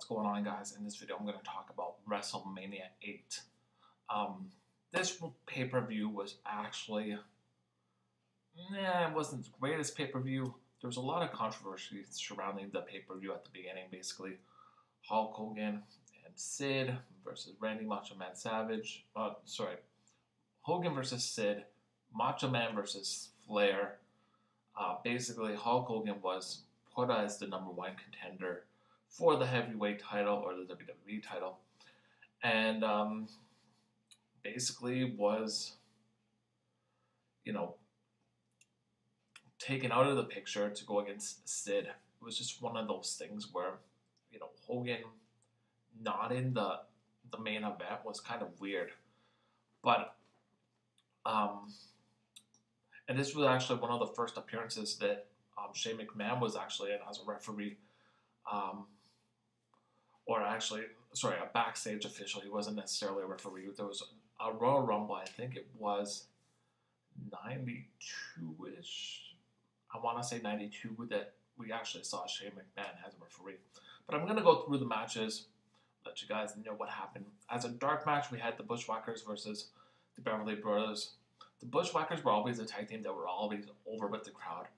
What's going on, guys? In this video I'm going to talk about WrestleMania 8. This pay-per-view was actually it wasn't the greatest pay-per-view. There was a lot of controversy surrounding the pay-per-view at the beginning. Basically, Hulk Hogan and Sid versus Randy Macho Man Savage. Hogan versus Sid, Macho Man versus Flair. Basically, Hulk Hogan was put as the #1 contender for the heavyweight title or the WWE title, and basically was, taken out of the picture to go against Sid. It was just one of those things where, Hogan not in the main event was kind of weird, but and this was actually one of the first appearances that Shane McMahon was actually in as a referee. A backstage official. He wasn't necessarily a referee. There was a Royal Rumble, I think it was 92-ish. I want to say 92 that we actually saw Shane McMahon as a referee. But I'm going to go through the matches, let you guys know what happened. As a dark match, we had the Bushwackers versus the Beverly Brothers. The Bushwackers were always a tag team that were always over with the crowd.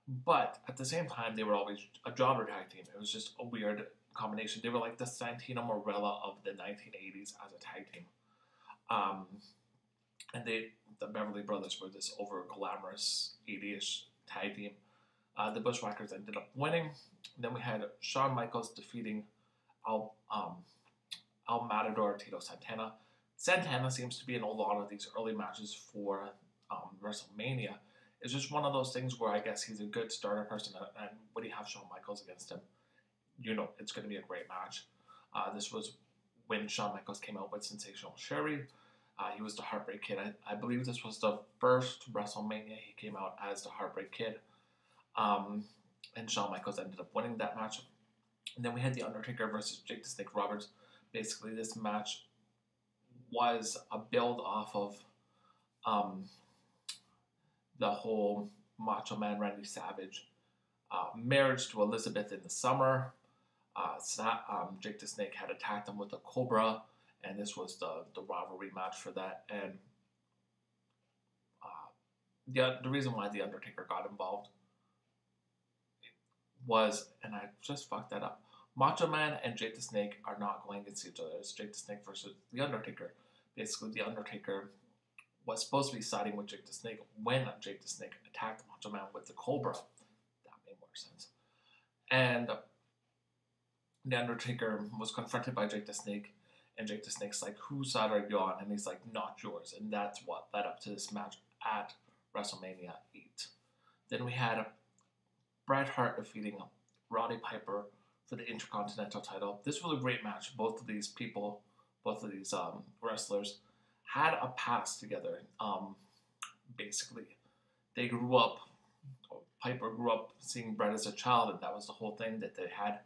But at the same time, they were always a jobber tag team. It was just a weird combination. They were like the Santino Marella of the 1980s as a tag team. And the Beverly Brothers were this over glamorous 80-ish tag team. The Bushwackers ended up winning. Then we had Shawn Michaels defeating Al Matador Tito Santana. Santana seems to be in a lot of these early matches for WrestleMania. It's just one of those things where I guess he's a good starter person, and when you have Shawn Michaels against him, it's going to be a great match. This was when Shawn Michaels came out with Sensational Sherry. He was the Heartbreak Kid. I believe this was the first WrestleMania he came out as the Heartbreak Kid. And Shawn Michaels ended up winning that match. And then we had The Undertaker versus Jake the Snake Roberts. Basically, this match was a build off of the whole Macho Man Randy Savage marriage to Elizabeth in the summer. Jake the Snake had attacked him with a Cobra, and this was the rivalry match for that. And the reason why The Undertaker got involved was, and I just fucked that up, Macho Man and Jake the Snake are not going against each other. It's Jake the Snake versus The Undertaker. Basically, The Undertaker was supposed to be siding with Jake the Snake when Jake the Snake attacked Macho Man with the Cobra. That made more sense. And The Undertaker was confronted by Jake the Snake, and Jake the Snake's like, whose side are you on? And he's like, not yours. And that's what led up to this match at WrestleMania 8. Then we had Bret Hart defeating Roddy Piper for the Intercontinental title. This was a great match. Both of these wrestlers had a past together. Basically, they grew up, Piper grew up seeing Bret as a child, and that was the whole thing, that they had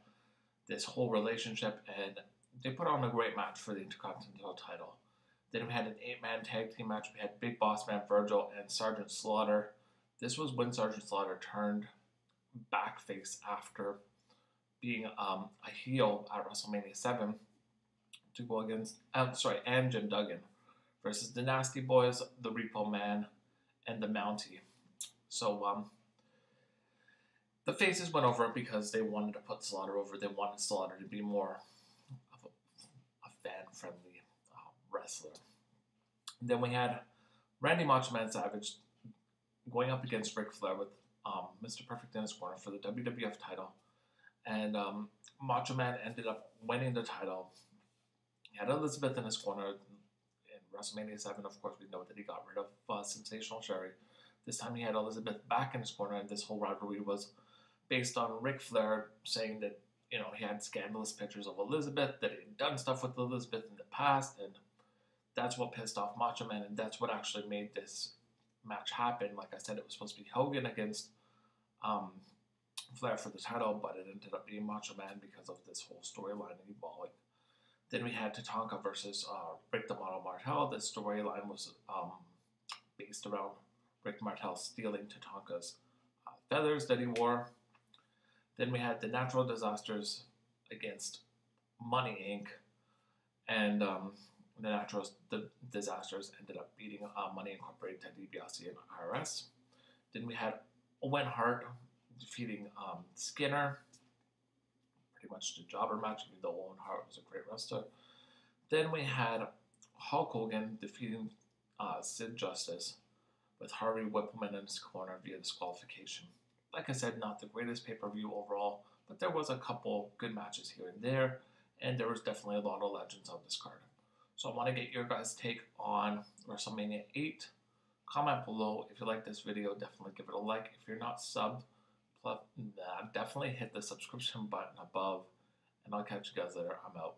this whole relationship, and they put on a great match for the Intercontinental title. Then we had an 8-man tag team match. We had Big Boss Man Virgil and Sergeant Slaughter. This was when Sergeant Slaughter turned backface after being a heel at WrestleMania 7 to go against, and Jim Duggan versus the Nasty Boys, the Repo Man, and the Mountie. So, the faces went over because they wanted to put Slaughter over. They wanted Slaughter to be more of a fan-friendly wrestler. And then we had Randy Macho Man Savage going up against Ric Flair with Mr. Perfect in his corner for the WWF title. And Macho Man ended up winning the title. He had Elizabeth in his corner. In WrestleMania 7, of course, we know that he got rid of Sensational Sherry. This time he had Elizabeth back in his corner, and this whole rivalry was based on Ric Flair saying that, he had scandalous pictures of Elizabeth, that he had done stuff with Elizabeth in the past, and that's what pissed off Macho Man, and that's what actually made this match happen. Like I said, it was supposed to be Hogan against Flair for the title, but it ended up being Macho Man because of this whole storyline evolving. Then we had Tatanka versus Rick the Model Martel. This storyline was based around Rick Martel stealing Tatanka's feathers that he wore. Then we had the Natural Disasters against Money Inc. And the Natural Disasters ended up beating Money Incorporated, Ted DiBiase, and IRS. Then we had Owen Hart defeating Skinner. Pretty much the jobber match, even though Owen Hart was a great wrestler. Then we had Hulk Hogan defeating Sid Justice with Harvey Whippleman in his corner via disqualification. Like I said, not the greatest pay-per-view overall, but there was a couple good matches here and there was definitely a lot of legends on this card. So I want to get your guys' take on WrestleMania 8. Comment below if you like this video. Definitely give it a like. If you're not subbed, definitely hit the subscription button above. And I'll catch you guys later. I'm out.